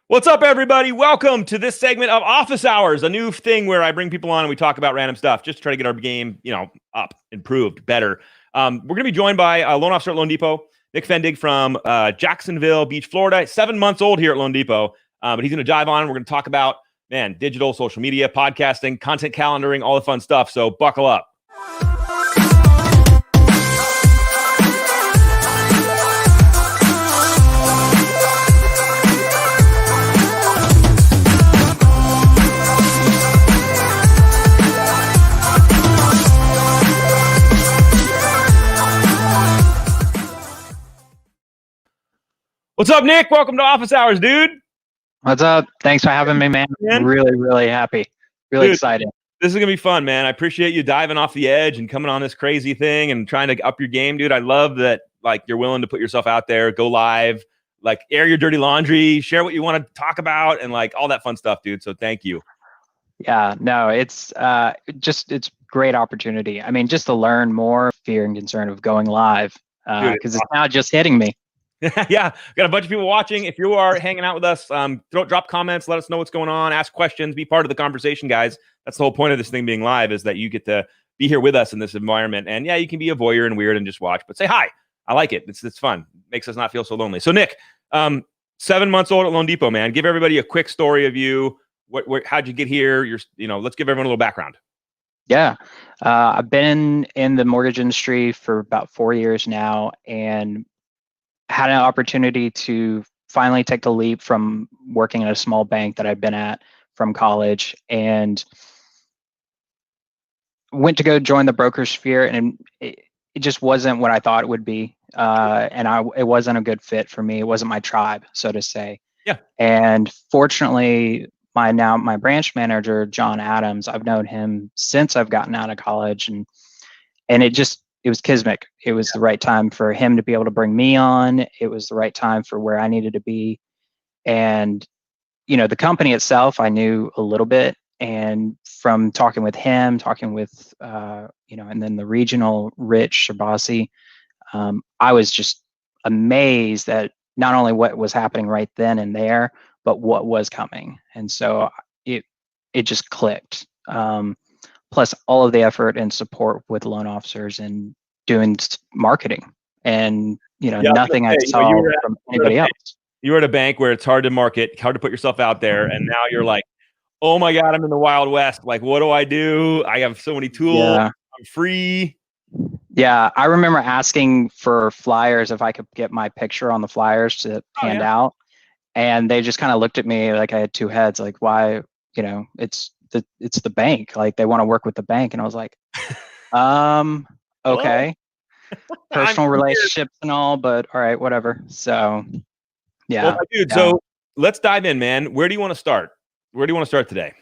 What's up, everybody? Welcome to this segment of Office Hours, a new thing where I bring people on and we talk about random stuff just to try to get our game, up, improved, better. We're going to be joined by a loan officer at Loan Depot, Nick Fendig from Jacksonville Beach, Florida. 7 months old here at Loan Depot, but he's going to dive on. We're going to talk about, digital, social media, podcasting, content calendaring, all the fun stuff. So buckle up. What's up, Nick? Welcome to Office Hours, dude. What's up? Thanks for having me, man. Really happy. Really excited. This is going to be fun, man. I appreciate you diving off the edge and coming on this crazy thing and trying to up your game, dude. I love that, you're willing to put yourself out there, go live, air your dirty laundry, share what you want to talk about, and all that fun stuff, dude. So thank you. Yeah, no, it's it's great opportunity. I mean, just to learn more, fear and concern of going live, because it's now just hitting me. Yeah, got a bunch of people watching. If you are hanging out with us, drop comments, let us know what's going on, ask questions, be part of the conversation, guys. That's the whole point of this thing being live, is that you get to be here with us in this environment. And yeah, you can be a voyeur and weird and just watch, but say hi. I like it. It's fun. Makes us not feel so lonely. So Nick, 7 months old at Loan Depot, man. Give everybody a quick story of you. How'd you get here? Let's give everyone a little background. Yeah, I've been in the mortgage industry for about 4 years now, and had an opportunity to finally take the leap from working at a small bank that I'd been at from college, and went to go join the broker sphere, and it just wasn't what I thought it would be. It wasn't a good fit for me. It wasn't my tribe, so to say. Yeah. And fortunately, my branch manager, John Adams, I've known him since I've gotten out of college, and it was kismet. It was the right time for him to be able to bring me on. It was the right time for where I needed to be. And, the company itself, I knew a little bit. And from talking with him, and then the regional, Rich Shabasi, I was just amazed at not only what was happening right then and there, but what was coming. And so it just clicked. Plus all of the effort and support with loan officers and doing marketing, and nothing I saw from anybody else. You were at a bank where it's hard to market, hard to put yourself out there, and now you're like, oh my God, I'm in the Wild West. What do I do? I have so many tools. Yeah. I'm free. Yeah, I remember asking for flyers if I could get my picture on the flyers to hand out, and they just kind of looked at me like I had two heads. Like, why? It's the bank. They want to work with the bank, and I was like, okay, personal relationships and all, but all right, whatever. So, yeah. Well, dude, so let's dive in, man. Where do you want to start? Where do you want to start today?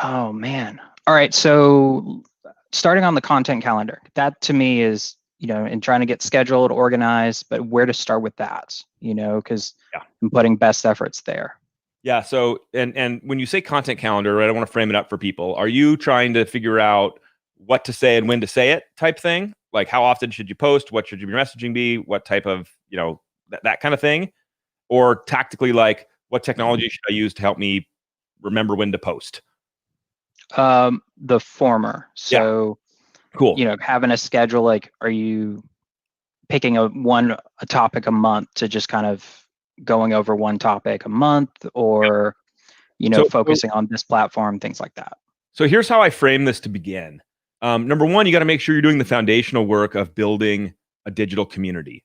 Oh man. All right. So starting on the content calendar, that to me is, and trying to get scheduled, organized, but where to start with that, because I'm putting best efforts there. Yeah. So, and when you say content calendar, right, I want to frame it up for people. Are you trying to figure out what to say and when to say it type thing? Like, how often should you post? What should your messaging be? What type of, that kind of thing? Or tactically, what technology should I use to help me remember when to post? The former. So, cool. Having a schedule, are you picking a topic a month to just kind of going over one topic a month, or focusing on this platform, things like that? So here's how I frame this to begin. Number one, you got to make sure you're doing the foundational work of building a digital community.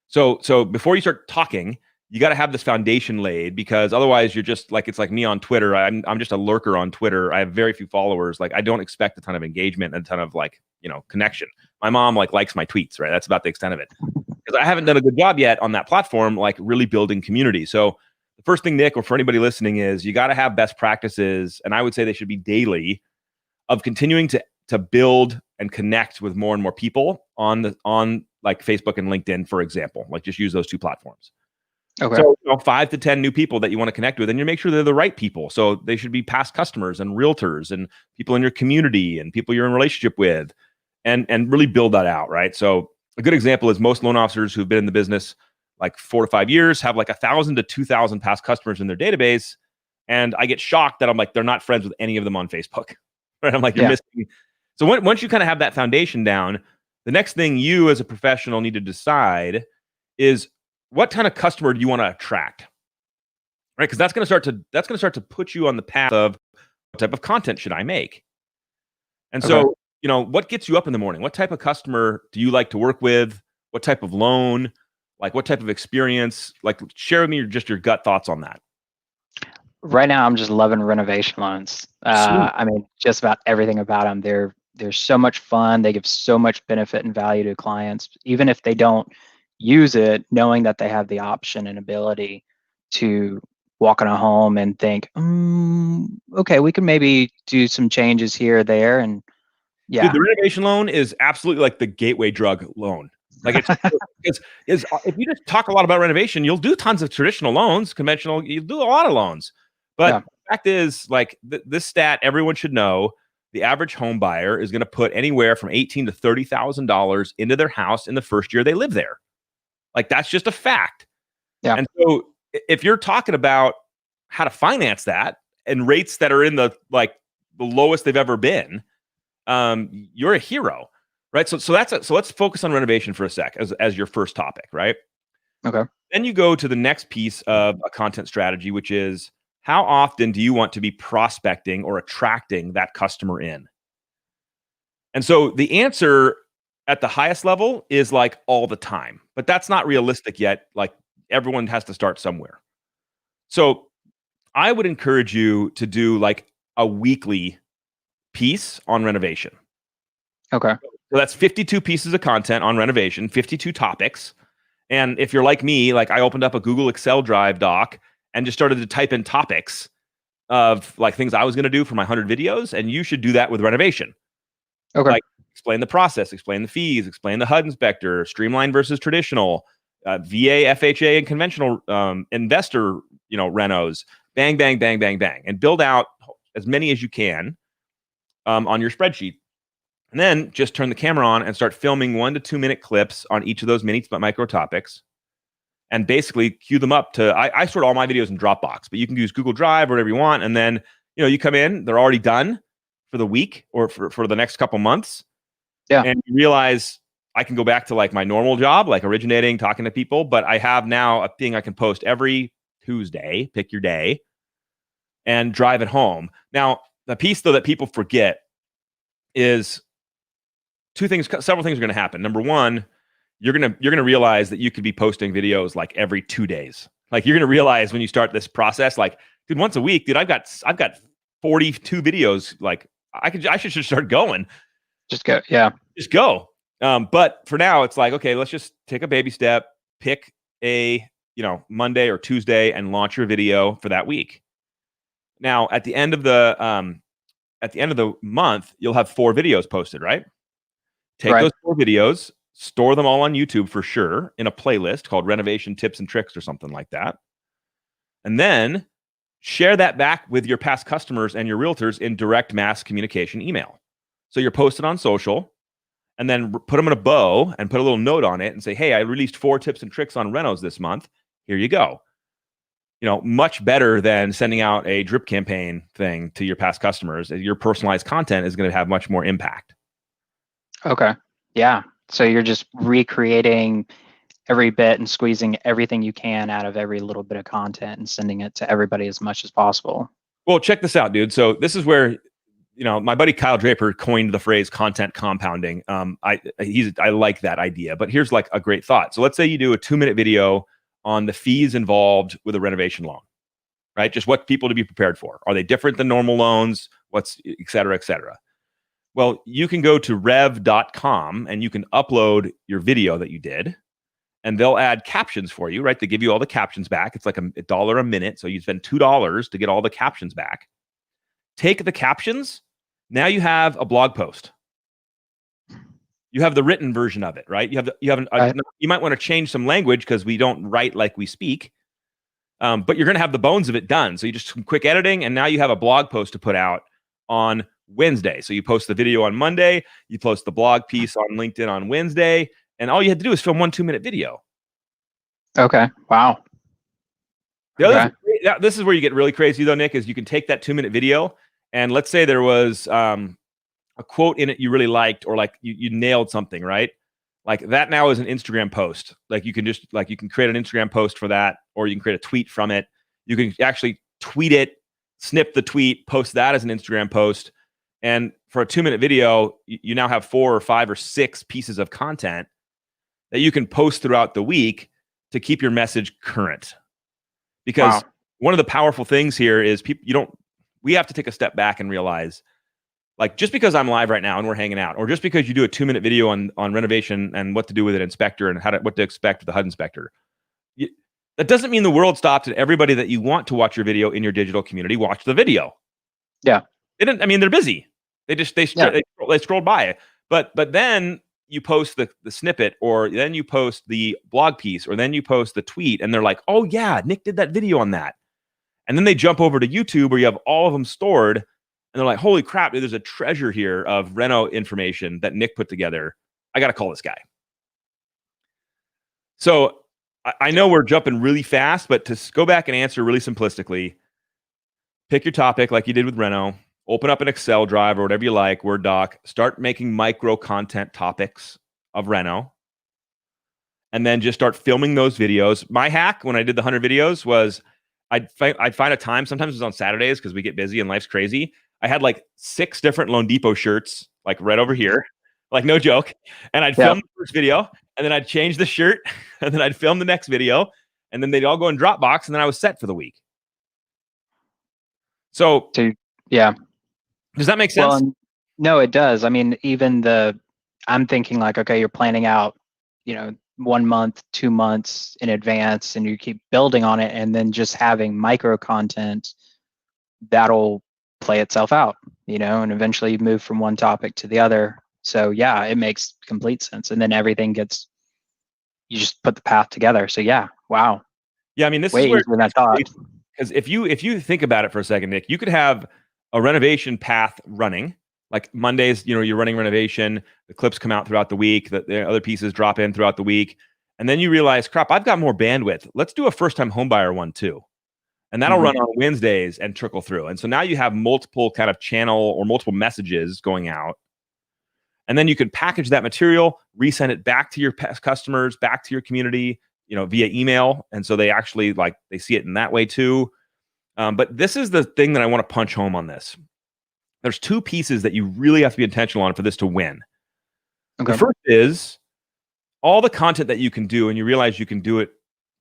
So before you start talking, you got to have this foundation laid, because otherwise you're just it's like me on Twitter. I'm just a lurker on Twitter. I have very few followers. I don't expect a ton of engagement and a ton of connection. My mom likes my tweets, right? That's about the extent of it, because I haven't done a good job yet on that platform, really building community. So the first thing, Nick, or for anybody listening, is you got to have best practices, and I would say they should be daily, of continuing to build and connect with more and more people on Facebook and LinkedIn, for example. Just use those two platforms. Okay. So 5 to 10 new people that you want to connect with, and you make sure they're the right people. So they should be past customers and realtors and people in your community and people you're in relationship with, and really build that out, right? So a good example is most loan officers who've been in the business like 4 to 5 years, have like 1,000 to 2,000 past customers in their database. And I get shocked that I'm like, they're not friends with any of them on Facebook. Right? I'm like, you're missing. So once you kind of have that foundation down, the next thing you as a professional need to decide is what kind of customer do you want to attract? Right? Because that's going to start to put you on the path of what type of content should I make? And so, what gets you up in the morning? What type of customer do you like to work with? What type of loan? Like what type of experience? Like share with me your gut thoughts on that. Right now, I'm just loving Renovation Loans. I mean, just about everything about them. They're so much fun. They give so much benefit and value to clients, even if they don't use it, knowing that they have the option and ability to walk in a home and think, okay, we can maybe do some changes here or there. And Dude, the renovation loan is absolutely like the gateway drug loan. Like it's if you just talk a lot about renovation, you'll do tons of traditional loans, conventional, you'll do a lot of loans. But the fact is, like this stat, everyone should know, the average home buyer is going to put anywhere from $18,000 to $30,000 into their house in the first year they live there. Like that's just a fact. Yeah. And so if you're talking about how to finance that and rates that are in the lowest they've ever been, you're a hero, right? So let's focus on renovation for a sec as your first topic, right? Okay. Then you go to the next piece of a content strategy, which is how often do you want to be prospecting or attracting that customer in? And so the answer at the highest level is like all the time, but that's not realistic yet. Like everyone has to start somewhere. So I would encourage you to do like a weekly piece on renovation. Okay. So that's 52 pieces of content on renovation, 52 topics. And if you're like me, like I opened up a Google Excel Drive doc and just started to type in topics of like things I was going to do for my 100 videos. And you should do that with renovation. Okay. Like explain the process, explain the fees, explain the HUD inspector, streamline versus traditional, VA, FHA, and conventional investor, renos, bang, bang, bang, bang, bang, and build out as many as you can on your spreadsheet. And then just turn the camera on and start filming 1 to 2 minute clips on each of those mini micro topics. And basically queue them up to, I sort all my videos in Dropbox, but you can use Google Drive or whatever you want. And then, you come in, they're already done for the week or for the next couple months. Yeah. And you realize I can go back to like my normal job, like originating, talking to people, but I have now a thing I can post every Tuesday, pick your day, and drive it home. Now, the piece though that people forget is several things are going to happen. Number one, you're going to realize that you could be posting videos like every 2 days. Like you're going to realize when you start this process, like, dude, once a week, dude, I've got 42 videos. Like I should start going. Just go. Yeah. Just go. But for now it's like, okay, let's just take a baby step, pick a, Monday or Tuesday and launch your video for that week. Now at the end of the month, you'll have 4 videos posted, right? Take those 4 videos, store them all on YouTube for sure in a playlist called Renovation Tips and Tricks or something like that. And then share that back with your past customers and your realtors in direct mass communication email. So you're posted on social and then put them in a bow and put a little note on it and say, hey, I released 4 tips and tricks on renos this month. Here you go. Much better than sending out a drip campaign thing to your past customers. Your personalized content is going to have much more impact. Okay. Yeah. So you're just recreating every bit and squeezing everything you can out of every little bit of content and sending it to everybody as much as possible. Well, check this out, dude. So this is where, my buddy Kyle Draper coined the phrase content compounding. I like that idea, but here's like a great thought. So let's say you do a 2-minute video on the fees involved with a renovation loan, right? Just what people to be prepared for. Are they different than normal loans? What's et cetera, et cetera. Well, you can go to rev.com and you can upload your video that you did and they'll add captions for you, right? They give you all the captions back. It's like $1 a minute. So you spend $2 to get all the captions back. Take the captions. Now you have a blog post. You have the written version of it, right? You might want to change some language because we don't write like we speak. But you're going to have the bones of it done. So you just some quick editing and now you have a blog post to put out on Wednesday. So you post the video on Monday, you post the blog piece on LinkedIn on Wednesday, and all you had to do is film 1 2-minute video. Okay. Wow. The other Okay. thing, this is where you get really crazy though, Nick, is you can take that 2-minute video and let's say there was a quote in it you really liked, or like you nailed something, right? Like that now is an Instagram post. Like you can just like you can create an Instagram post for that, or you can create a tweet from it. You can actually tweet it, snip the tweet, post that as an Instagram post. And for a 2-minute video, you now have 4 or 5 or 6 pieces of content that you can post throughout the week to keep your message current. Because one of the powerful things here is we have to take a step back and realize, like, just because I'm live right now and we're hanging out, or just because you do a 2-minute video on renovation and what to do with an inspector and what to expect with the HUD inspector, that doesn't mean the world stopped and everybody that you want to watch your video in your digital community watch the video. Yeah. I mean, they're busy. They scrolled by. But then you post the snippet, or then you post the blog piece, or then you post the tweet, and they're like, oh yeah, Nick did that video on that. And then they jump over to YouTube where you have all of them stored, and they're like, holy crap, dude, there's a treasure here of reno information that Nick put together. I got to call this guy. So I know we're jumping really fast, but to go back and answer really simplistically, pick your topic like you did with Reno, open up an Excel drive or whatever you like, Word doc, start making micro content topics of Reno, and then just start filming those videos. My hack when I did the 100 videos was I'd find a time, sometimes it was on Saturdays because we get busy and life's crazy. I had like 6 different Loan Depot shirts, like right over here, like no joke. And I'd film the first video, and then I'd change the shirt, and then I'd film the next video, and then they'd all go in Dropbox, and then I was set for the week. So yeah. Does that make sense? Well, no, it does. I mean, I'm thinking like, okay, you're planning out, 1 month, 2 months in advance, and you keep building on it, and then just having micro content that'll play itself out, and eventually you move from one topic to the other. So yeah, it makes complete sense. And then everything you just put the path together. So yeah, wow. Yeah, I mean, this way is where easier than I thought. Because if you think about it for a second, Nick, you could have a renovation path running. Like Mondays, you're running renovation, the clips come out throughout the week, the other pieces drop in throughout the week. And then you realize, crap, I've got more bandwidth. Let's do a first-time homebuyer one too. And that'll run on Wednesdays and trickle through. And so now you have multiple kind of channel or multiple messages going out. And then you can package that material, resend it back to your customers, back to your community, via email. And so they actually they see it in that way too. But this is the thing that I want to punch home on this. There's 2 pieces that you really have to be intentional on for this to win. Okay. The first is all the content that you can do, and you realize you can do it.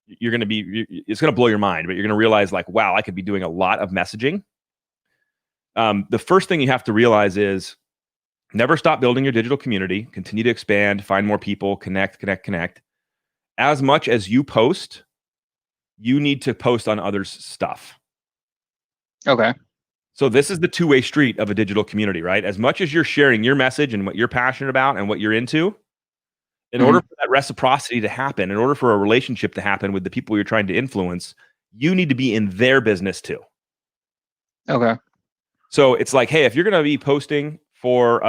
It's going to blow your mind, but you're going to realize like, wow, I could be doing a lot of messaging. The first thing you have to realize is never stop building your digital community. Continue to expand, find more people, connect. As much as you post, you need to post on others' stuff. Okay. So this is the 2-way street of a digital community, right? As much as you're sharing your message and what you're passionate about and what you're into, in order for that reciprocity to happen, in order for a relationship to happen with the people you're trying to influence, you need to be in their business too. Okay. So it's like, hey, if you're going to be posting for,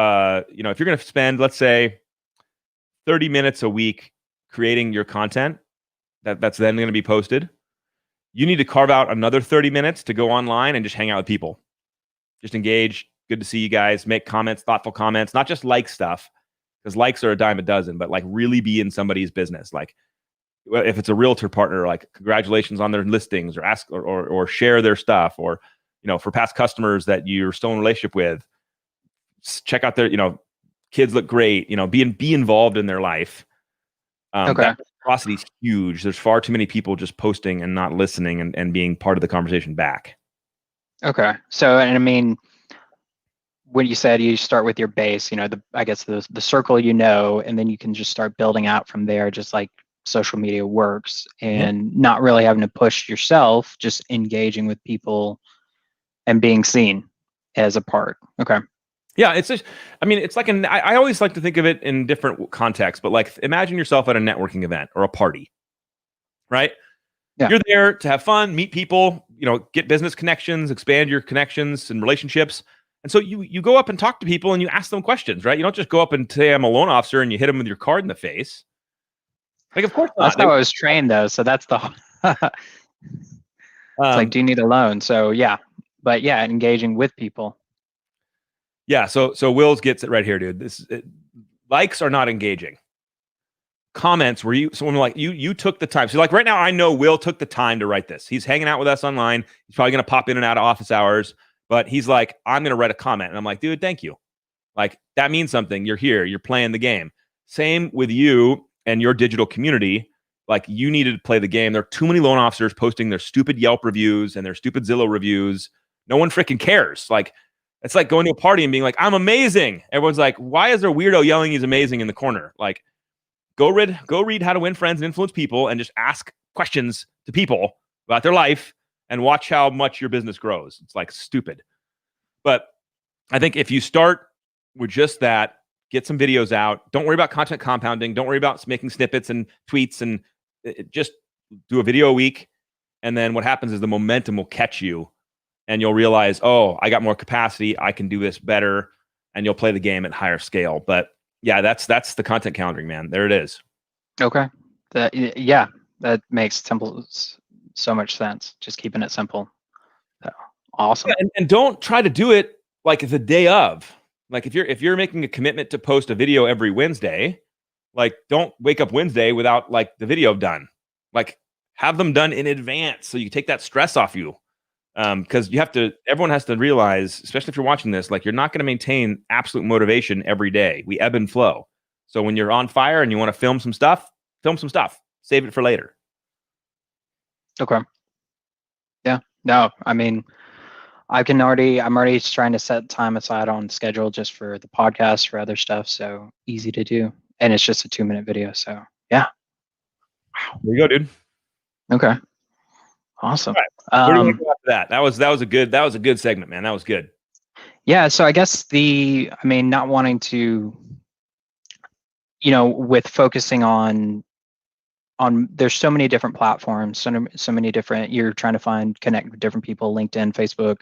if you're going to spend, let's say, 30 minutes a week creating your content that's then going to be posted, you need to carve out another 30 minutes to go online and just hang out with people. Just engage. Good to see you guys. Make comments, thoughtful comments, not just like stuff, because likes are a dime a dozen, but like really be in somebody's business. Like if it's a realtor partner, like congratulations on their listings, or ask or share their stuff, or for past customers that you're still in a relationship with, check out their kids look great. Be involved in their life. Okay. That reciprocity is huge. There's far too many people just posting and not listening and being part of the conversation back. Okay. So, and I mean, when you said you start with your base, I guess the circle, and then you can just start building out from there, just like social media works, and not really having to push yourself, just engaging with people and being seen as a part. Okay. Yeah, it's just, it's like I always like to think of it in different contexts, but like imagine yourself at a networking event or a party, right? Yeah. You're there to have fun, meet people, get business connections, expand your connections and relationships. And so you go up and talk to people and you ask them questions, right? You don't just go up and say, I'm a loan officer, and you hit them with your card in the face. Like, of course That's not. how I was trained, though. So that's the. It's like, do you need a loan? So yeah, but yeah, engaging with people. Yeah. So Wills gets it right here, dude. Likes are not engaging. Comments where someone like you took the time. So like right now, I know Will took the time to write this. He's hanging out with us online. He's probably going to pop in and out of office hours, but he's like, I'm going to write a comment. And I'm like, dude, thank you. Like, that means something. You're here. You're playing the game. Same with you and your digital community. Like, you needed to play the game. There are too many loan officers posting their stupid Yelp reviews and their stupid Zillow reviews. No one freaking cares. Like, it's like going to a party and being like, I'm amazing. Everyone's like, why is there a weirdo yelling he's amazing in the corner? Like, go read How to Win Friends and Influence People and just ask questions to people about their life and watch how much your business grows. It's like stupid. But I think if you start with just that, get some videos out. Don't worry about content compounding. Don't worry about making snippets and tweets, and just do a video a week. And then what happens is the momentum will catch you and you'll realize, oh, I got more capacity. I can do this better. And you'll play the game at higher scale. But yeah, that's the content calendaring, man. There it is. Okay. That makes so much sense. Just keeping it simple. So, awesome. Yeah, and don't try to do it like the day of. Like, if you're making a commitment to post a video every Wednesday, like, don't wake up Wednesday without like the video done. Like, have them done in advance so you take that stress off you. Because everyone has to realize, especially if you're watching this, like, you're not going to maintain absolute motivation every day. We ebb and flow. So when you're on fire and you want to film some stuff. Save it for later. Okay. Yeah. No, I mean, I'm already trying to set time aside on schedule just for the podcast, for other stuff. So easy to do. And it's just a 2-minute video. So yeah. Wow. There you go, dude. Okay. Awesome. Right. Where do you want to go after that? That was a good segment, man. That was good. Yeah. So I guess not wanting to, with focusing on there's so many different platforms, so many different, you're trying to connect with different people, LinkedIn, Facebook,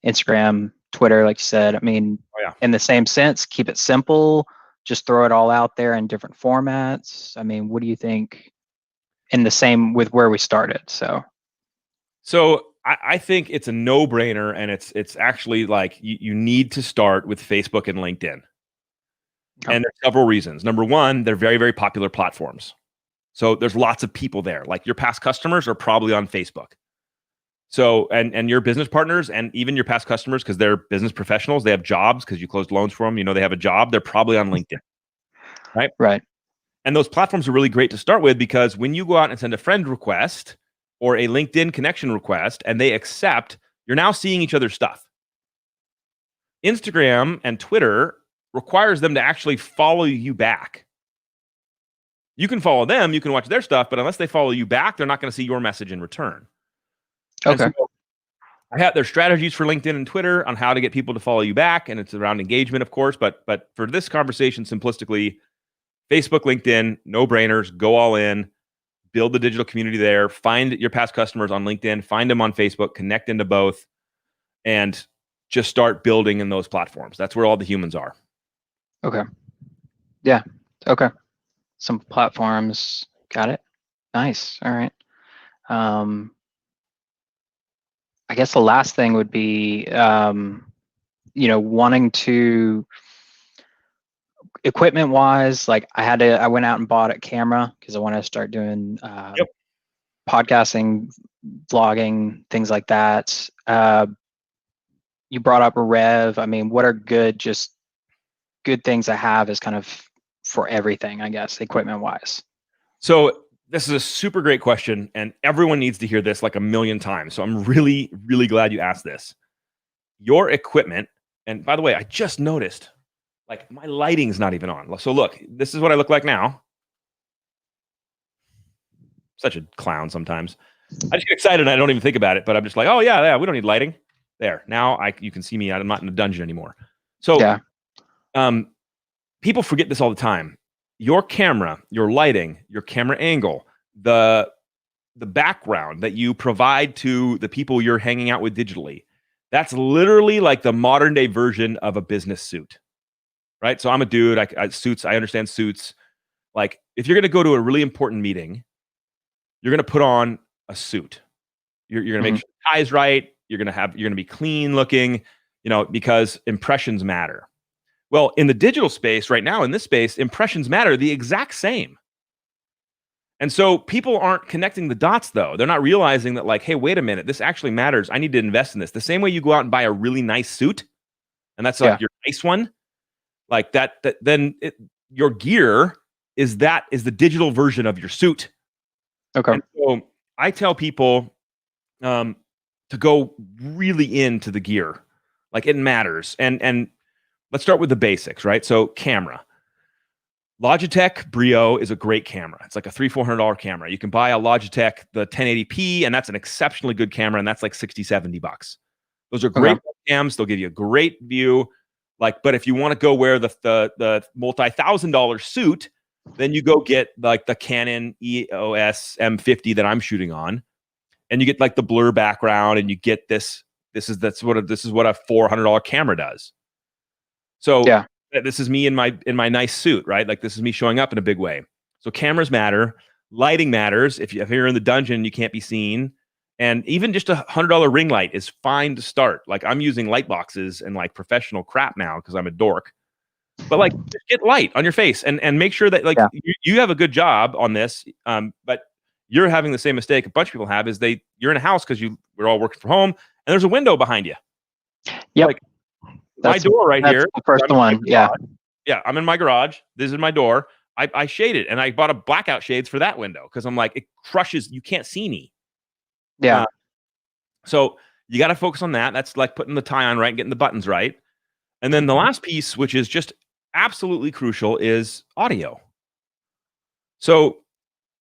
Instagram, Twitter, like you said. I mean, in the same sense, keep it simple, just throw it all out there in different formats. I mean, what do you think in the same with where we started? So I think it's a no-brainer, and it's actually like you need to start with Facebook and LinkedIn. Okay. And there's several reasons. Number one, they're very, very popular platforms. So there's lots of people there. Like, your past customers are probably on Facebook. So, and your business partners and even your past customers, because they're business professionals, they have jobs because you closed loans for them. They have a job. They're probably on LinkedIn. Right? Right. And those platforms are really great to start with, because when you go out and send a friend request or a LinkedIn connection request and they accept, you're now seeing each other's stuff. Instagram and Twitter requires them to actually follow you back. You can follow them, you can watch their stuff, but unless they follow you back, they're not going to see your message in return. Okay. So there's strategies for LinkedIn and Twitter on how to get people to follow you back, and it's around engagement, of course. But for this conversation, simplistically, Facebook, LinkedIn, no brainers, go all in, build the digital community there, find your past customers on LinkedIn, find them on Facebook, connect into both, and just start building in those platforms. That's where all the humans are. Okay. Yeah. Okay. Some platforms. Got it. Nice. All right. I guess the last thing would be, wanting to, equipment wise, like I went out and bought a camera because I wanted to start doing podcasting, vlogging, things like that. You brought up Rev. I mean, what are good things I have is kind of for everything, I guess, equipment wise. So this is a super great question, and everyone needs to hear this like a million times. So I'm really, really glad you asked this. Your equipment, and by the way, I just noticed, like, my lighting's not even on. So look, this is what I look like now. Such a clown sometimes. I just get excited and I don't even think about it, but I'm just like, oh yeah, we don't need lighting. There, now you can see me. I'm not in a dungeon anymore. So yeah. People forget this all the time. Your camera, your lighting, your camera angle, the background that you provide to the people you're hanging out with digitally, that's literally like the modern day version of a business suit, right? So I'm a dude, I suits, I understand suits. Like, if you're going to go to a really important meeting, you're going to put on a suit. You're going to make sure the tie's right. You're going to be clean looking, because impressions matter. Well, in the digital space right now, in this space, impressions matter the exact same. And so people aren't connecting the dots, though. They're not realizing that, like, hey, wait a minute, this actually matters. I need to invest in this. The same way you go out and buy a really nice suit, and that's like your nice one, like that then your gear is the digital version of your suit. Okay. And so I tell people to go really into the gear, like it matters. And let's start with the basics, right? So camera. Logitech Brio is a great camera. It's like a $300-$400 camera. You can buy a Logitech, the 1080p, and that's an exceptionally good camera, and that's like $60-$70. Those are great cams. They'll give you a great view. But if you want to go wear the multi-$1,000 suit, then you go get like the Canon EOS M50 that I'm shooting on, and you get like the blur background, and you get this. This is what a $400 camera does. So this is me in my nice suit, right? Like this is me showing up in a big way. So cameras matter, lighting matters. If you're in the dungeon, you can't be seen, and even just $100 ring light is fine to start. Like I'm using light boxes and like professional crap now because I'm a dork. But like just get light on your face and make sure that you have a good job on this. But you're having the same mistake a bunch of people have is you're in a house because we're all working from home and there's a window behind you. Yep. Like, my door right here. The first one. Yeah. Yeah. I'm in my garage. This is my door. I shade it, and I bought a blackout shades for that window because I'm like, it crushes. You can't see me. Yeah. So you got to focus on that. That's like putting the tie on right and getting the buttons right. And then the last piece, which is just absolutely crucial, is audio. So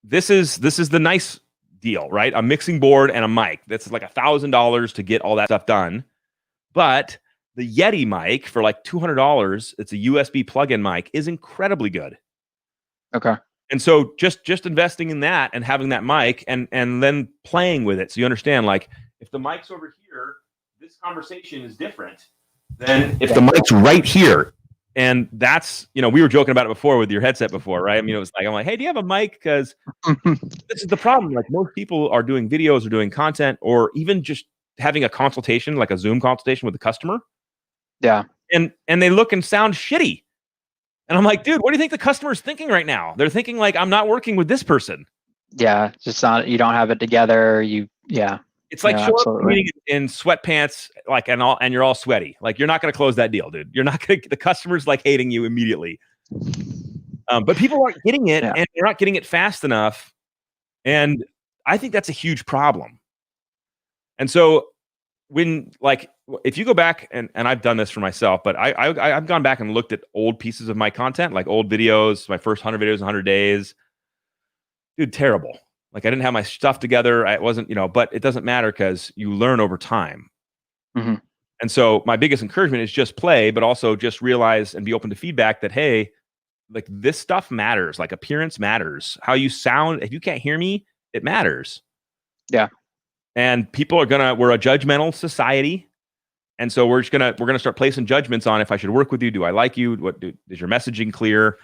this is the nice deal, right? A mixing board and a mic. That's like $1,000 to get all that stuff done. But the Yeti mic for like $200, it's a USB plug-in mic, is incredibly good. Okay. And so just investing in that and having that mic and then playing with it, so you understand, like, if the mic's over here, this conversation is different than if the mic's right here. And that's, we were joking about it before with your headset before, right? I mean, it was like, I'm like, hey, do you have a mic? Because this is the problem. Like most people are doing videos or doing content or even just having a consultation, like a Zoom consultation with the customer. Yeah. And they look and sound shitty. And I'm like, dude, what do you think the customer's thinking right now? They're thinking like, I'm not working with this person. Yeah. Just not, you don't have it together. It's like showing up meeting in sweatpants, like, and you're all sweaty. Like, you're not going to close that deal, dude. You're not going to, the customer's like hating you immediately. But people aren't getting it, and they're not getting it fast enough. And I think that's a huge problem. And so if you go back, and I've done this for myself, but I've gone back and looked at old pieces of my content, like old videos, my first 100 videos, 100 days. Dude, terrible. Like I didn't have my stuff together. I wasn't, but it doesn't matter because you learn over time. Mm-hmm. And so my biggest encouragement is just play, but also just realize and be open to feedback that, hey, like this stuff matters. Like appearance matters. How you sound. If you can't hear me, it matters. Yeah. And people we're a judgmental society. And so we're going to start placing judgments on if I should work with you. Do I like you? Is your messaging clear?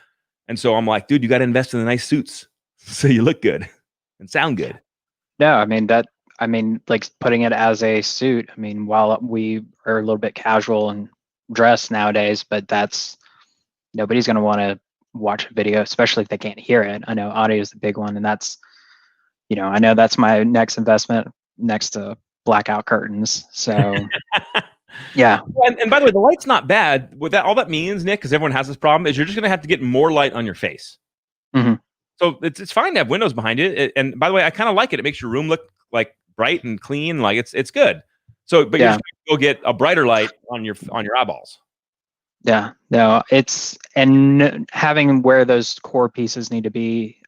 And so I'm like, dude, you got to invest in the nice suits so you look good and sound good. No, I mean, like putting it as a suit. I mean, while we are a little bit casual and dressed nowadays, but nobody's going to want to watch a video, especially if they can't hear it. I know audio is the big one, and that's, I know that's my next investment next to blackout curtains. So yeah. And by the way, the light's not bad. All that means, Nick, because everyone has this problem, is you're just going to have to get more light on your face. Mm-hmm. So it's fine to have windows behind it. And by the way, I kind of like it. It makes your room look like bright and clean. Like it's good. So, but you're just going to go get a brighter light on your eyeballs. Yeah, no, and having where those core pieces need to be,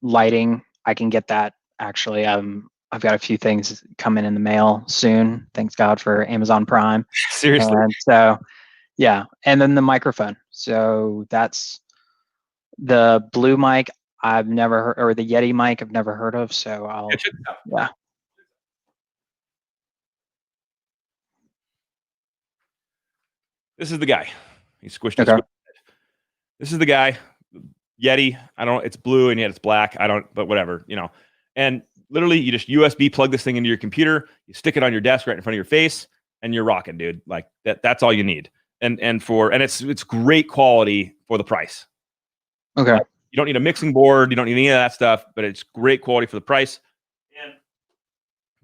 lighting, I can get that actually. I've got a few things coming in the mail soon. Thanks God for Amazon Prime. Seriously. And so, yeah, and then the microphone. So that's the blue mic I've never heard, or the Yeti mic I've never heard of. So yeah. This is the guy. He squished it. Okay. This is the guy. Yeti. I don't. It's blue and yet it's black. I don't. But whatever. And literally, you just USB plug this thing into your computer. You stick it on your desk right in front of your face, and you're rocking, dude. Like that's all you need. And it's great quality for the price. Okay. Like, you don't need a mixing board. You don't need any of that stuff. But it's great quality for the price. And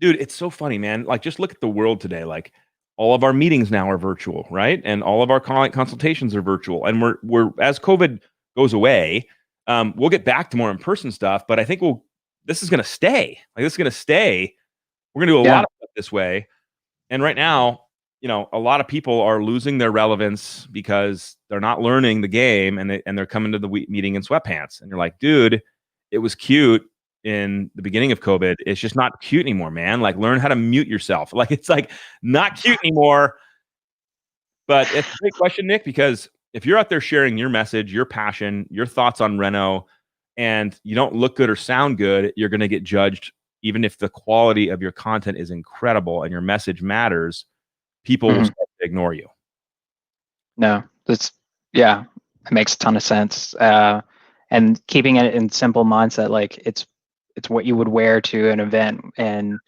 dude, it's so funny, man. Like, just look at the world today. Like, all of our meetings now are virtual, right? And all of our client consultations are virtual. And we're as COVID goes away, we'll get back to more in-person stuff. But I think this is going to stay. Like, this is going to stay. We're going to do a lot of stuff this way. And right now, a lot of people are losing their relevance because they're not learning the game, and they're coming to the meeting in sweatpants. And you're like, dude, it was cute in the beginning of COVID. It's just not cute anymore, man. Like, learn how to mute yourself. Like, it's like not cute anymore. But it's a great question, Nick, because if you're out there sharing your message, your passion, your thoughts on Reno, and you don't look good or sound good, you're going to get judged. Even if the quality of your content is incredible and your message matters, people will start to ignore you. No, it makes a ton of sense. And keeping it in simple mindset, like it's what you would wear to an event, and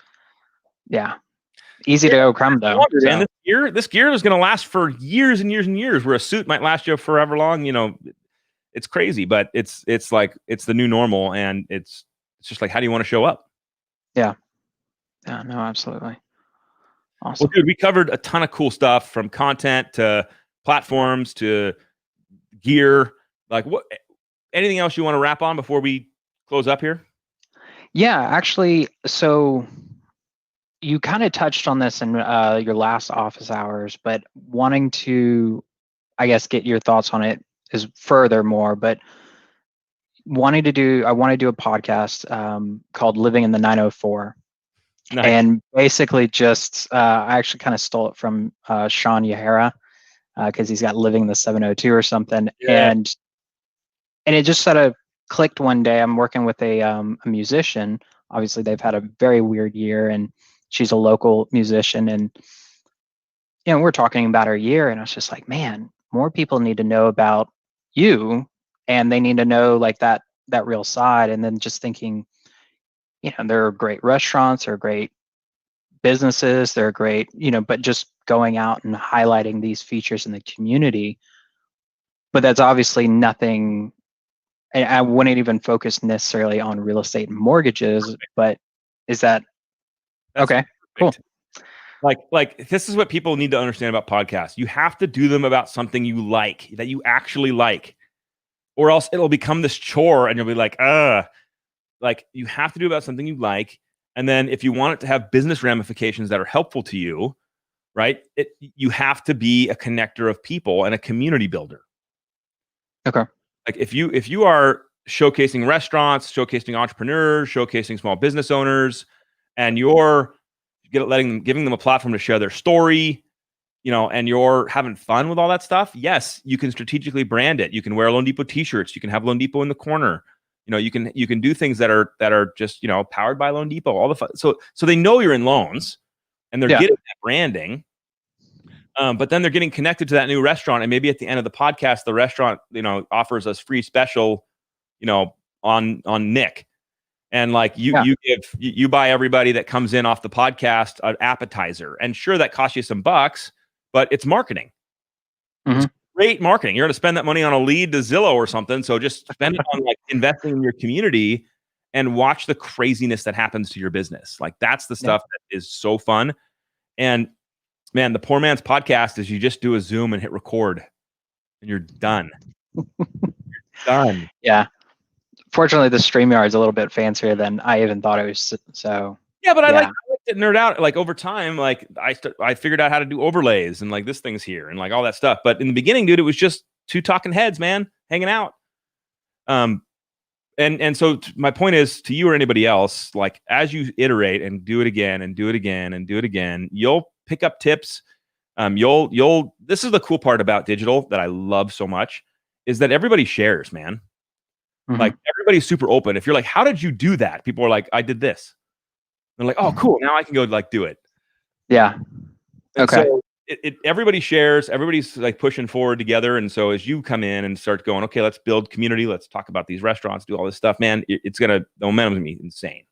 easy to overcome though. And this gear is going to last for years and years and years, where a suit might last you forever long. It's crazy, but it's like it's the new normal, and it's just like, how do you want to show up? Yeah, no, absolutely. Awesome. Well, dude, we covered a ton of cool stuff, from content to platforms to gear. Like, what? Anything else you want to wrap on before we close up here? Yeah, actually, so you kind of touched on this in your last office hours, but wanting to, I guess, get your thoughts on it is furthermore, but I want to do a podcast called Living in the 904. Nice. And basically just, I actually kind of stole it from Sean Yahara, because he's got Living in the 702 or something. Yeah. And it just sort of clicked one day. I'm working with a musician. Obviously, they've had a very weird year, and she's a local musician. And, we're talking about her year, and I was just like, man, more people need to know about you, and they need to know like that real side. And then just thinking, there are great restaurants, there are great businesses, they're great, but just going out and highlighting these features in the community. But that's obviously nothing. And I wouldn't even focus necessarily on real estate and mortgages, but is that's okay? Perfect. Cool. Like this is what people need to understand about podcasts. You have to do them about something you like, that you actually like, or else it'll become this chore, and you'll be like, like, you have to do about something you like. And then if you want it to have business ramifications that are helpful to you, right? You have to be a connector of people and a community builder. Okay. Like, if you are showcasing restaurants, showcasing entrepreneurs, showcasing small business owners, and you're giving them a platform to share their story, and you're having fun with all that stuff, yes, you can strategically brand it. You can wear loanDepot t-shirts. You can have loanDepot in the corner. You can do things that are just, powered by loanDepot, all the fun. So they know you're in loans, and they're getting that branding. But then they're getting connected to that new restaurant, and maybe at the end of the podcast, the restaurant, offers us free special, on Nick. And like you buy everybody that comes in off the podcast an appetizer, and sure, that costs you some bucks, but it's marketing. Mm-hmm. It's great marketing. You're going to spend that money on a lead to Zillow or something. So just spend it on like investing in your community, and watch the craziness that happens to your business. Like, that's the stuff that is so fun. And man, the poor man's podcast is you just do a Zoom and hit record, and you're done. You're done. Yeah. Fortunately, the StreamYard is a little bit fancier than I even thought it was. So yeah, but I like to nerd out. Like, over time, like I figured out how to do overlays, and like this thing's here, and like all that stuff. But in the beginning, dude, it was just two talking heads, man, hanging out. And so my point is, to you or anybody else, like, as you iterate and do it again and do it again and do it again, you'll pick up tips. This is the cool part about digital that I love so much, is that everybody shares, man. Mm-hmm. Like, everybody's super open. If you're like, how did you do that? People are like, I did this. They're like, oh, cool. Now I can go like do it. Yeah. Okay. So everybody shares, everybody's like pushing forward together. And so as you come in and start going, okay, let's build community, let's talk about these restaurants, do all this stuff, man, the momentum's gonna be insane.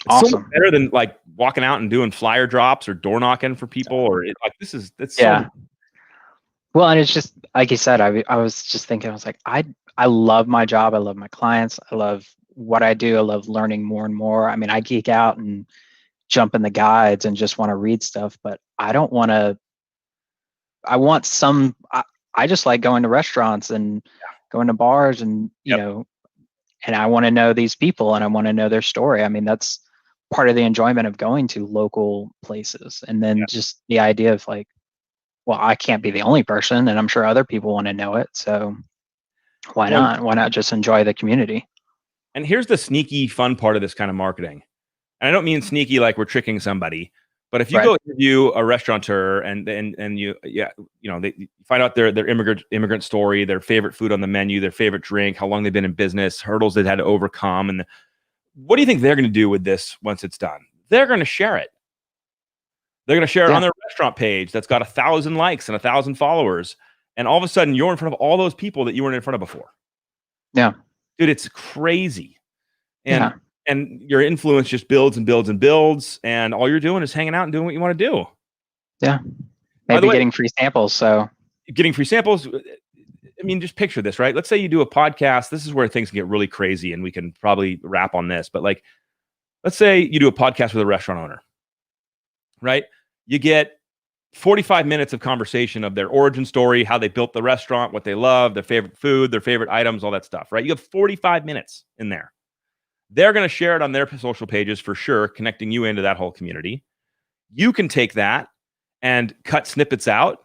It's so much Awesome. better than like walking out and doing flyer drops or door knocking for people, or that's Yeah. so. Well, and it's just like you said, I was just thinking, I was like, I love my job, I love my clients, I love what I do, I love learning more and more. I mean, I geek out and jump in the guides and just want to read stuff, but I don't want to. I just like going to restaurants and going to bars and you know, and I want to know these people and I want to know their story. I mean, that's part of the enjoyment of going to local places. And then just the idea of like, well, I can't be the only person, and I'm sure other people want to know it. So why not? Why not just enjoy the community? And here's the sneaky fun part of this kind of marketing. And I don't mean sneaky like we're tricking somebody, but if you go interview a restaurateur and you find out their immigrant story, their favorite food on the menu, their favorite drink, how long they've been in business, hurdles they've had to overcome, and what do you think they're going to do with this once it's done? They're going to share it. They're going to share it on their restaurant page that's got 1,000 likes and 1,000 followers, and all of a sudden you're in front of all those people that you weren't in front of before. Yeah, dude, it's crazy, and your influence just builds and builds and builds, and all you're doing is hanging out and doing what you want to do. Yeah, maybe getting free samples. So getting free samples. I mean, just picture this, right? Let's say you do a podcast. This is where things get really crazy, and we can probably wrap on this. But like, let's say you do a podcast with a restaurant owner, right? You get 45 minutes of conversation of their origin story, how they built the restaurant, what they love, their favorite food, their favorite items, all that stuff, right? You have 45 minutes in there. They're going to share it on their social pages for sure, connecting you into that whole community. You can take that and cut snippets out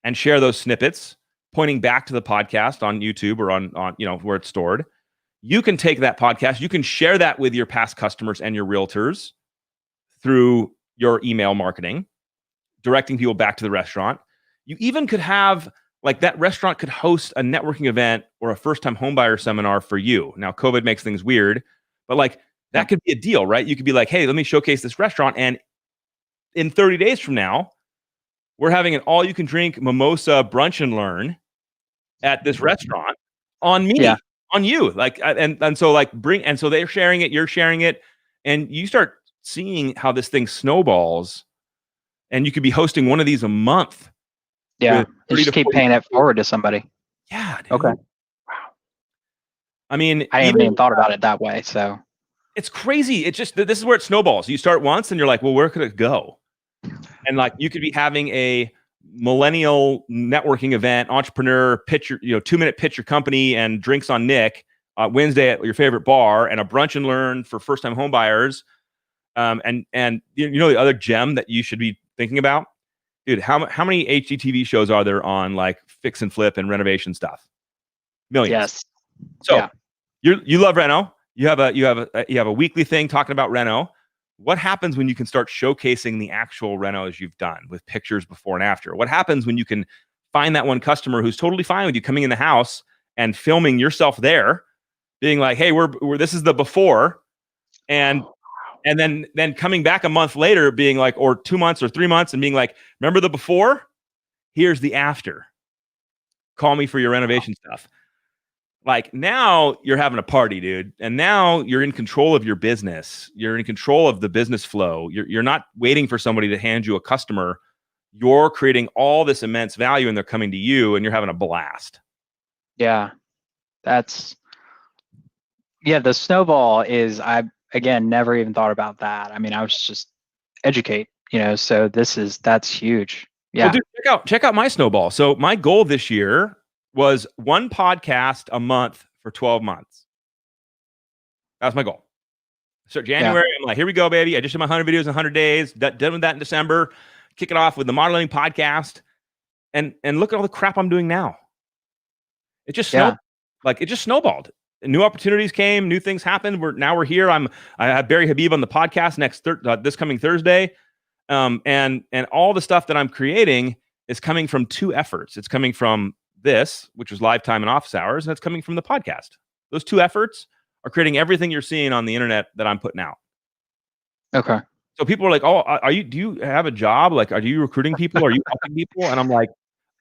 and share those snippets, pointing back to the podcast on YouTube or on where it's stored. You can take that podcast, you can share that with your past customers and your realtors through your email marketing, directing people back to the restaurant. You even could have, like, that restaurant could host a networking event or a first-time homebuyer seminar for you. Now, COVID makes things weird, but like that could be a deal, right? You could be like, hey, let me showcase this restaurant. And in 30 days from now, we're having an all-you-can-drink mimosa brunch and learn at this restaurant on me, on you. Like, and so like so they're sharing it, you're sharing it, and you start seeing how this thing snowballs. And you could be hosting one of these a month. Yeah, just keep paying it forward to somebody. Yeah. Dude. Okay. Wow. I mean, I haven't even thought about it that way. So it's crazy. It's just, this is where it snowballs. You start once and you're like, well, where could it go? And like, you could be having a millennial networking event, entrepreneur pitch, 2-minute pitch your company and drinks on Nick Wednesday at your favorite bar, and a brunch and learn for first-time home buyers. And the other gem that you should be thinking about, dude, how many HGTV shows are there on like fix and flip and renovation stuff? Millions. Yes. So you love Reno. You have a weekly thing talking about Reno. What happens when you can start showcasing the actual Renos you've done with pictures before and after? What happens when you can find that one customer who's totally fine with you coming in the house and filming yourself there, being like, hey, we're this is the before, and then coming back a month later being like, or 2 months or 3 months, and being like, remember the before? Here's the after. Call me for your renovation stuff. Like, now you're having a party, dude. And now you're in control of your business. You're in control of the business flow. You're not waiting for somebody to hand you a customer. You're creating all this immense value, and they're coming to you, and you're having a blast. Yeah. The snowball is, again, never even thought about that. I mean, I was just educate, so that's huge. Yeah. Well, dude, check out my snowball. So my goal this year was one podcast a month for 12 months. That's my goal. So January, I'm like, here we go, baby. I just did my 100 videos in 100 days. Done with that in December. Kick it off with the modeling podcast. And look at all the crap I'm doing now. It just snowballed. New opportunities came, new things happened. We're here. I have Barry Habib on the podcast this coming Thursday. And all the stuff that I'm creating is coming from two efforts. It's coming from this, which was LiveTime and office hours, and it's coming from the podcast. Those two efforts are creating everything you're seeing on the internet that I'm putting out. Okay. So people are like, "Oh, do you have a job? Like, are you recruiting people? Are you helping people?" And I'm like,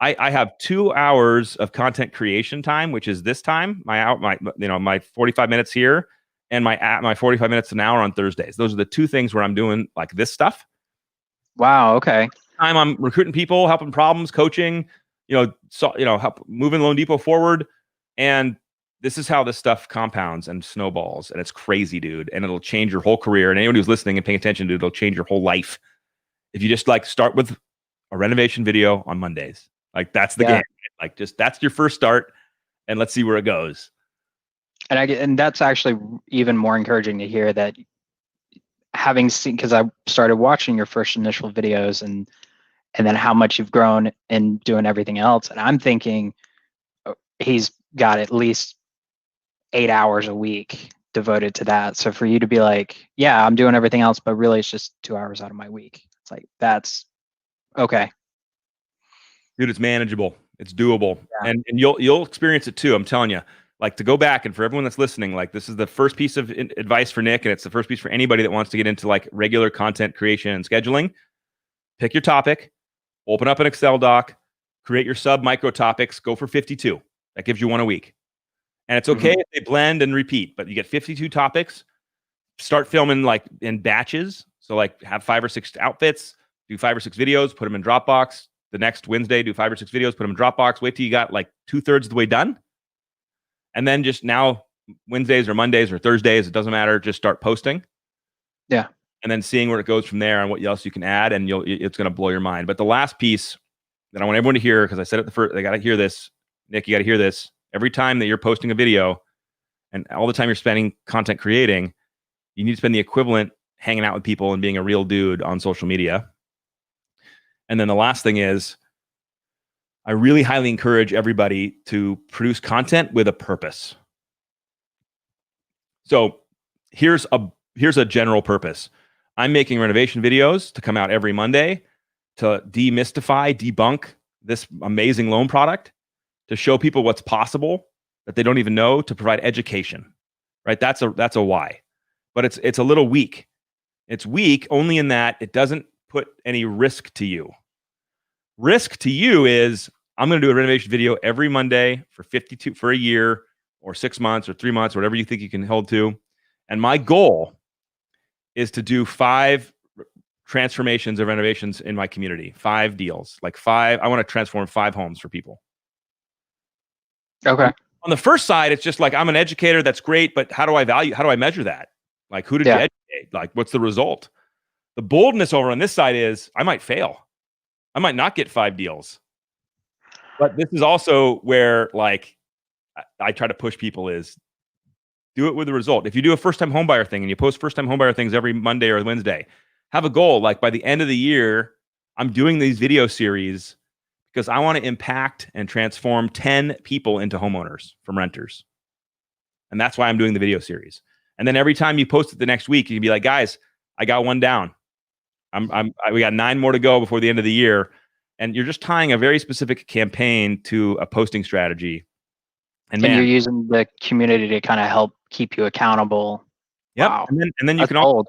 I have 2 hours of content creation time, which is this time, my 45 minutes here, and my 45 minutes an hour on Thursdays. Those are the two things where I'm doing like this stuff. Wow. Okay. Time I'm recruiting people, helping problems, coaching, help moving Loan Depot forward. And this is how this stuff compounds and snowballs. And it's crazy, dude. And it'll change your whole career. And anybody who's listening and paying attention to it, it'll change your whole life. If you just like start with a renovation video on Mondays, like that's the game. Like just that's your first start, and let's see where it goes. And that's actually even more encouraging to hear, that having seen, because I started watching your first initial videos and then how much you've grown and doing everything else. And I'm thinking he's got at least 8 hours a week devoted to that. So for you to be like, yeah, I'm doing everything else, but really it's just 2 hours out of my week. It's like, that's okay. Dude, it's manageable. It's doable. Yeah. And you'll experience it too. I'm telling you, like, to go back, and for everyone that's listening, like, this is the first piece of advice for Nick, and it's the first piece for anybody that wants to get into like regular content creation and scheduling. Pick your topic, open up an Excel doc, create your sub micro topics, go for 52. That gives you one a week. And it's okay if they blend and repeat, but you get 52 topics. Start filming like in batches. So like have 5 or 6 outfits, do 5 or 6 videos, put them in Dropbox. The next Wednesday, do 5 or 6 videos, put them in Dropbox. Wait till you got like 2/3 of the way done. And then just now, Wednesdays or Mondays or Thursdays, it doesn't matter. Just start posting. Yeah. And then seeing where it goes from there and what else you can add, and it's going to blow your mind. But the last piece that I want everyone to hear, because I said it the first, they got to hear this. Nick, you got to hear this. Every time that you're posting a video and all the time you're spending content creating, you need to spend the equivalent hanging out with people and being a real dude on social media. And then the last thing is, I really highly encourage everybody to produce content with a purpose. So here's a general purpose. I'm making renovation videos to come out every Monday to demystify, debunk this amazing loan product, to show people what's possible that they don't even know, to provide education, right? That's a why. But it's a little weak. It's weak only in that it doesn't put any risk to you. Risk to you is, I'm going to do a renovation video every Monday for 52 for a year or 6 months or 3 months, whatever you think you can hold to. And my goal is to do 5 transformations of renovations in my community, 5 deals, like 5. I want to transform 5 homes for people. Okay. On the first side, it's just like, I'm an educator. That's great. But how do I measure that? Like, who did you educate? Like, what's the result? The boldness over on this side is, I might fail. I might not get 5 deals. But this is also where, like, I try to push people is, do it with the result. If you do a first-time homebuyer thing and you post first-time homebuyer things every Monday or Wednesday, have a goal. Like, by the end of the year, I'm doing these video series because I want to impact and transform 10 people into homeowners from renters. And that's why I'm doing the video series. And then every time you post it the next week, you can be like, guys, I got 1 down. We got 9 more to go before the end of the year. And you're just tying a very specific campaign to a posting strategy. And man, you're using the community to kind of help keep you accountable. Yep. Wow. And then you can also,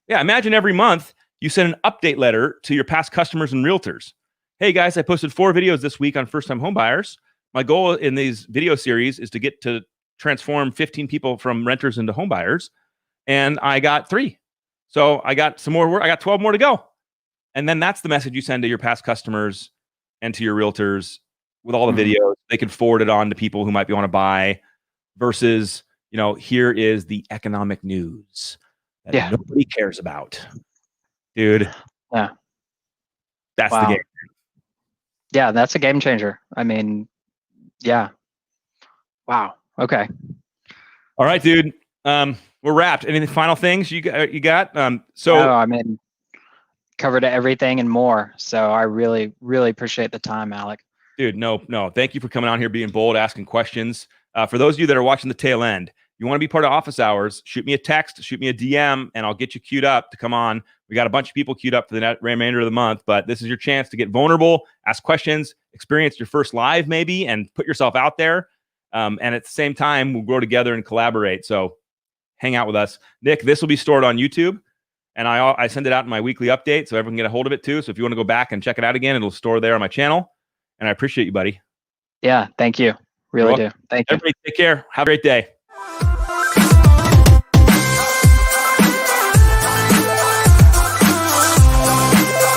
imagine every month you send an update letter to your past customers and realtors. Hey guys, I posted 4 videos this week on first-time homebuyers. My goal in these video series is to get to transform 15 people from renters into homebuyers. And I got 3. So I got some more work. I got 12 more to go. And then that's the message you send to your past customers and to your realtors with all the videos. They can forward it on to people who might want to buy, versus, here is the economic news that nobody cares about. Dude. Yeah. That's the game. Yeah, that's a game changer. I mean, yeah. Wow. Okay. All right, dude. We're wrapped. Any final things you got? No, I mean, covered everything and more. So I really, really appreciate the time, Alec. Dude, no. Thank you for coming on here, being bold, asking questions. For those of you that are watching the tail end, you want to be part of office hours, shoot me a text, shoot me a DM, and I'll get you queued up to come on. We got a bunch of people queued up for the remainder of the month, but this is your chance to get vulnerable, ask questions, experience your first live maybe, and put yourself out there. And at the same time, we'll grow together and collaborate. So hang out with us. Nick, this will be stored on YouTube. And I send it out in my weekly update so everyone can get a hold of it too. So if you want to go back and check it out again, it'll store there on my channel. And I appreciate you, buddy. Yeah, thank you. Really do. Thank you. Everybody take care. Have a great day.